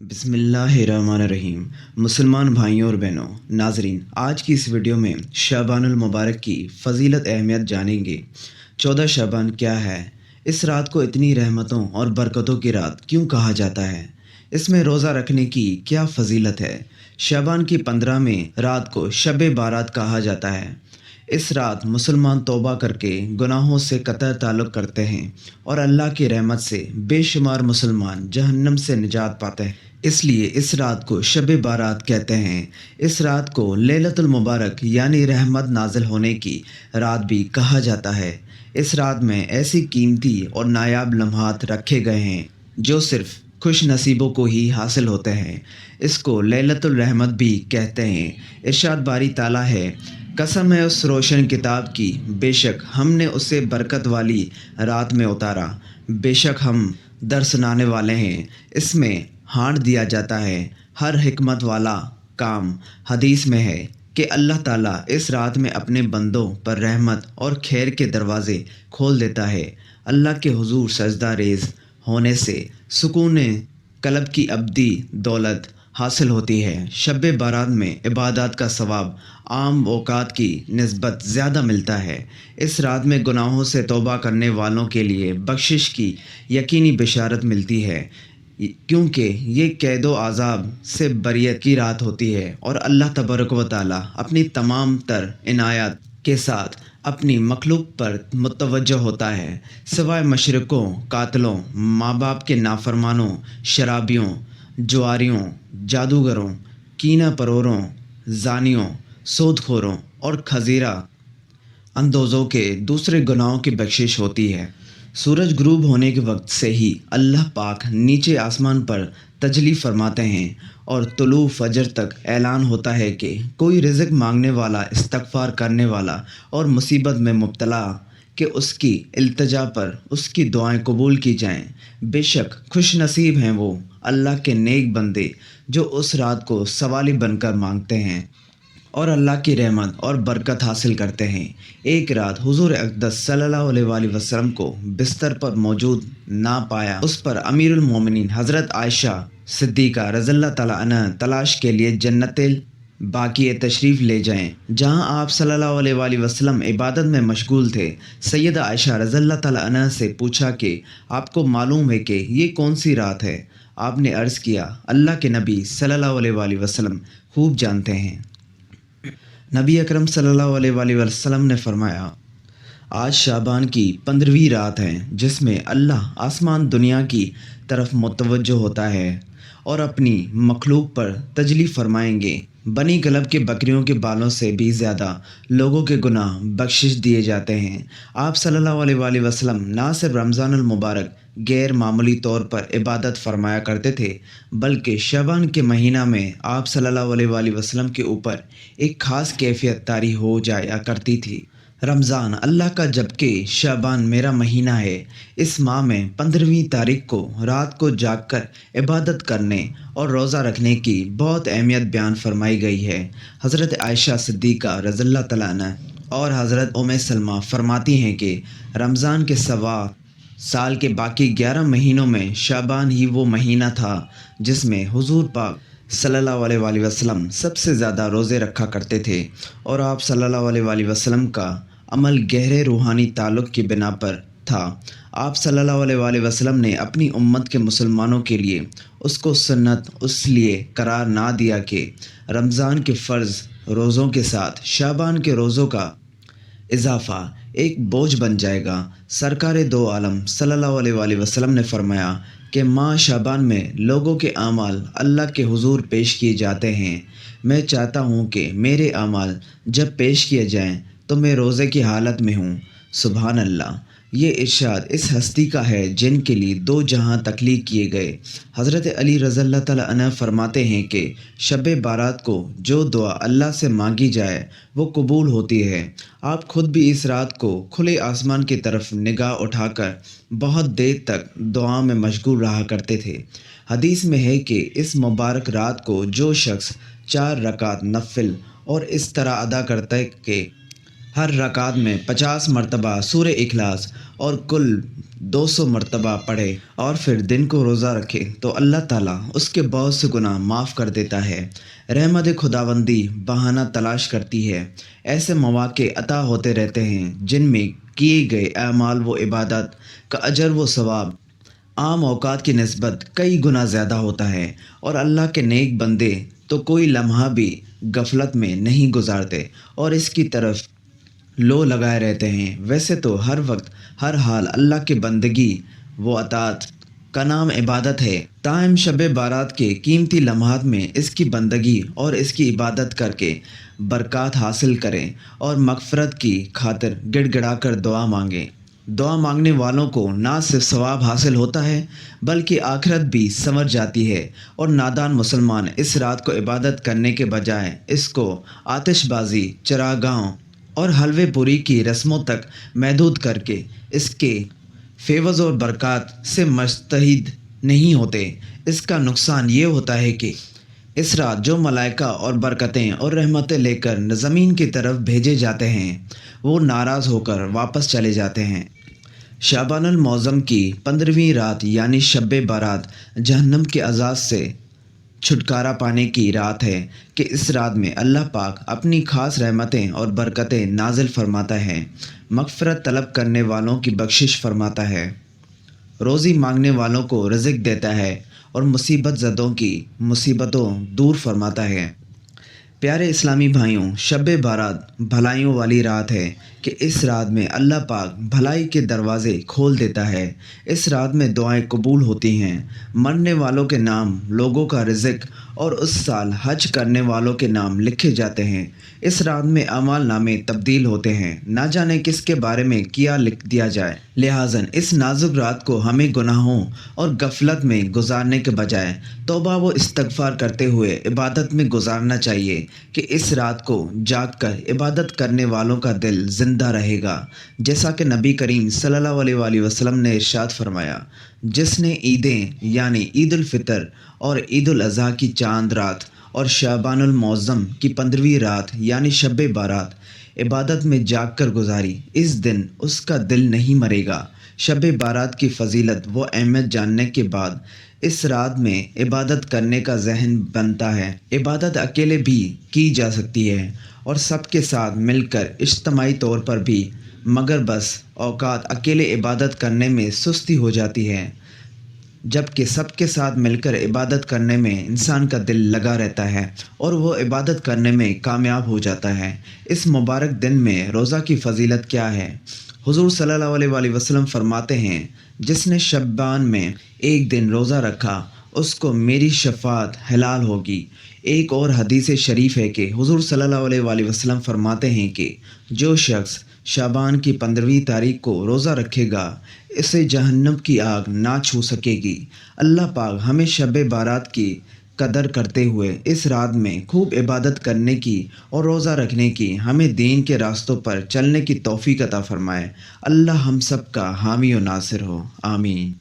बिस्मिल्लाहिर्रहमानिर्रहीम। मुसलमान भाइयों और बहनों, नाजरीन, आज की इस वीडियो में शाबानुल मुबारक की फ़जीलत अहमियत जानेंगे। 14 शाबान क्या है? इस रात को इतनी रहमतों और बरकतों की रात क्यों कहा जाता है? इसमें रोज़ा रखने की क्या फ़जीलत है? शाबान की 15 में रात को शब बारात कहा जाता है। इस रात मुसलमान तौबा करके गुनाहों से कतई ताल्लुक़ करते हैं और अल्लाह की रहमत से बेशुमार मुसलमान जहन्नम से निजात पाते हैं। इसलिए इस रात को शब बारात कहते हैं। इस रात को लैलतुल मुबारक यानी रहमत नाजिल होने की रात भी कहा जाता है। इस रात में ऐसी कीमती और नायाब लम्हात रखे गए हैं जो सिर्फ़ खुश नसीबों को ही हासिल होते हैं। इसको लैलतुल रहमत भी कहते हैं। इरशाद बारी ताला है, कसम है उस रोशन किताब की, बेशक हमने उसे बरकत वाली रात में उतारा। बेशक हम दर सुनाने वाले हैं। इसमें हाँट दिया जाता है हर हिकमत वाला काम। हदीस में है कि अल्लाह ताला इस रात में अपने बंदों पर रहमत और खैर के दरवाज़े खोल देता है। अल्लाह के हुजूर सजदा रेज़ होने से सुकून कल्ब की अब्दी दौलत हासिल होती है। शब बारात में इबादत का सवाब आम औकात की निस्बत ज़्यादा मिलता है। इस रात में गुनाहों से तौबा करने वालों के लिए बख्शिश की यकीनी बिशारत मिलती है, क्योंकि ये कैदो आज़ाब से बरियत की रात होती है और अल्लाह तबारक व तआला अपनी तमाम तर इनायत के साथ अपनी मखलूक पर मुतवज्जह होता है। सिवाय मशरकों, कातलों, माँ बाप के नाफरमानों, शराबियों, जुआरियों, जादूगरों, कीना परोरों, जानियों, सूदखोरों और खजीरा अंदोज़ों के दूसरे गुनाहों की बख्शिश होती है। सूरज गुरूब होने के वक्त से ही अल्लाह पाक नीचे आसमान पर तजली फरमाते हैं और तुलू फजर तक ऐलान होता है कि कोई रिज़्क़ मांगने वाला, इस्तग़फ़ार करने वाला और मुसीबत में मुब्तला कि उसकी इल्तिजा पर उसकी दुआएं कबूल की जाएं। बेशक खुश नसीब हैं वो अल्लाह के नेक बंदे जो उस रात को सवाली बनकर मांगते हैं और अल्लाह की रहमत और बरकत हासिल करते हैं। एक रात हुज़ूर अक़दस सल्लल्लाहु अलैहि वसल्लम को बिस्तर पर मौजूद ना पाया। उस पर अमीरुल मोमिनीन हज़रत आयशा सिद्दीक़ा रज़ियल्लाहु तआला अन्हा तलाश के लिए जन्नतिल बाक़ी तशरीफ़ ले जाएं, जहां आप सल्लल्लाहु अलैहि वसल्लम इबादत में मशगूल थे। सैयदा आयशा रज़ियल्लाहु तआला अन्हा से पूछा कि आपको मालूम है कि ये कौन सी रात है? आपने अर्ज़ किया, अल्लाह के नबी सल्लल्लाहु अलैहि वसल्लम खूब जानते हैं। नबी अकरम सल्लल्लाहु अलैहि वसल्लम ने फरमाया, आज शाबान की 15वीं रात है, जिसमें अल्लाह आसमान दुनिया की तरफ मुतवज्जो होता है और अपनी मखलूक पर तजली फरमाएंगे। बनी कलब के बकरियों के बालों से भी ज़्यादा लोगों के गुनाह बख्शिश दिए जाते हैं। आप सल्लल्लाहु अलैहि वसल्लम ना सिर्फ रमज़ानुल मुबारक गैर मामूली तौर पर इबादत फरमाया करते थे, बल्कि शबान के महीना में आप सल्लल्लाहु अलैहि वसल्लम के ऊपर एक ख़ास कैफियत तारी हो जाया करती थी। रमज़ान अल्लाह का जबकि शाबान मेरा महीना है। इस माह में 15वीं तारीख को रात को जागकर इबादत करने और रोज़ा रखने की बहुत अहमियत बयान फरमाई गई है। हज़रत आयशा सिद्दीक़ा रज़ियल्लाहु तआला अन्हा और हज़रत उम्मे सलमा फरमाती हैं कि रमज़ान के सवा साल के बाकी 11 महीनों में शाबान ही वो महीना था जिसमें हुज़ूर पाक सल्लल्लाहु अलैहि वसल्लम सबसे ज़्यादा रोज़े रखा करते थे और आप सल्लल्लाहु अलैहि वसल्लम का अमल गहरे रूहानी ताल्लुक़ की बिना पर था। आप सल्लल्लाहु अलैहि वसल्लम ने अपनी उम्मत के मुसलमानों के लिए उसको सुन्नत इसलिए करार ना दिया कि रमज़ान के फ़र्ज़ रोज़ों के साथ शाबान के रोज़ों का इजाफ़ा एक बोझ बन जाएगा। सरकार दो आलम सल्लल्लाहु अलैहि वसल्लम ने फरमाया कि माह शाबान में लोगों के आमाल अल्लाह के हुजूर पेश किए जाते हैं। मैं चाहता हूँ कि मेरे आमाल जब पेश किए जाएं तो मैं रोज़े की हालत में हूँ। सुभान अल्लाह। ये इरशाद इस हस्ती का है जिनके लिए दो जहां तख्लीक किए गए। हज़रत अली रज़ियल्लाहु तआला अन्हु फरमाते हैं कि शब बारात को जो दुआ अल्लाह से मांगी जाए वो कबूल होती है। आप खुद भी इस रात को खुले आसमान की तरफ निगाह उठाकर बहुत देर तक दुआ में मशगूल रहा करते थे। हदीस में है कि इस मुबारक रात को जो शख्स 4 रकात नफिल और इस तरह अदा करता है कि हर रकात में 50 मरतबा सूरह इखलास और कुल 200 मरतबा पढ़े और फिर दिन को रोज़ा रखे तो अल्लाह ताला उसके बहुत से गुनाह माफ़ कर देता है। रहमत खुदावंदी बहाना तलाश करती है। ऐसे मौक़े अता होते रहते हैं जिनमें किए गए अमाल व इबादत का अजर व सवाब आम औकात की निस्बत कई गुना ज़्यादा होता है और अल्लाह के नेक बंदे तो कोई लम्हा भी गफलत में नहीं गुजारते और इसकी तरफ लो लगाए रहते हैं। वैसे तो हर वक्त हर हाल अल्लाह की बंदगी व अतात का नाम इबादत है, ताहम शब बारात के कीमती लम्हात में इसकी बंदगी और इसकी इबादत करके बरक़ात हासिल करें और मग़फ़िरत की खातिर गिड़गिड़ा कर दुआ मांगें। दुआ मांगने वालों को ना सिर्फ सवाब हासिल होता है बल्कि आखिरत भी संवर जाती है और नादान मुसलमान इस रात को इबादत करने के बजाय इसको आतिशबाजी, चरागाहों और हलवे पूरी की रस्मों तक महदूद करके इसके फेवज़ और बरक़ात से मुस्तफ़ीद नहीं होते। इसका नुकसान ये होता है कि इस रात जो मलाइका और बरकतें और रहमतें लेकर ज़मीन की तरफ भेजे जाते हैं वो नाराज़ होकर वापस चले जाते हैं। शाबानुल मौज़म की 15वीं रात यानी शब बारात जहन्नम के अज़ाब से छुटकारा पाने की रात है कि इस रात में अल्लाह पाक अपनी ख़ास रहमतें और बरकतें नाजिल फरमाता है, मग़फ़िरत तलब करने वालों की बख्शिश फरमाता है, रोज़ी मांगने वालों को रिज़्क़ देता है और मुसीबत ज़दों की मुसीबतों दूर फरमाता है। प्यारे इस्लामी भाइयों, शब बारात भलाइयों वाली रात है कि इस रात में अल्लाह पाक भलाई के दरवाज़े खोल देता है। इस रात में दुआएं कबूल होती हैं, मरने वालों के नाम, लोगों का रिज़्क़ और उस साल हज करने वालों के नाम लिखे जाते हैं। इस रात में अमाल नामे तब्दील होते हैं, ना जाने किसके बारे में क्या लिख दिया जाए। लिहाज़न इस नाजुक रात को हमें गुनाहों और गफलत में गुजारने के बजाय तौबा व इस्तग़फ़ार करते हुए इबादत में गुजारना चाहिए कि इस रात को जाग कर इबादत करने वालों का दिल ज़िंदा रहेगा। जैसा कि नबी करीम सल्लल्लाहु अलैहि वसल्लम ने इरशाद फरमाया, जिसने ईदें यानी ईद उल फ़ितर और ईद उल अज़हा की चांद रात और शाबानुल मौज़म की 15वीं रात यानी शब बारात इबादत में जाग कर गुजारी, इस दिन उसका दिल नहीं मरेगा। शब बारात की फ़जीलत व अहमियत जानने के बाद इस रात में इबादत करने का जहन बनता है। इबादत अकेले भी की जा सकती है और सबके साथ मिलकर इज्तिमाई तौर पर भी, मगर बस औकात अकेले इबादत करने में सुस्ती हो जाती है, जबकि सबके साथ मिलकर इबादत करने में इंसान का दिल लगा रहता है और वो इबादत करने में कामयाब हो जाता है। इस मुबारक दिन में रोज़ा की फ़जीलत क्या है? हुज़ूर सल्लल्लाहु अलैहि वसल्लम फरमाते हैं, जिसने शब्बान में एक दिन रोज़ा रखा उसको मेरी शफ़ाअत हलाल होगी। एक और हदीस शरीफ है कि हुज़ूर सल्लल्लाहु अलैहि वसल्लम फरमाते हैं कि जो शख्स शाबान की 15वीं तारीख को रोज़ा रखेगा इसे जहन्नम की आग ना छू सकेगी। अल्लाह पाक हमें शब बारात की कदर करते हुए इस रात में खूब इबादत करने की और रोज़ा रखने की, हमें दीन के रास्तों पर चलने की तौफ़ीक़ अता फ़रमाए। अल्लाह हम सब का हामी व नासिर हो। आमीन।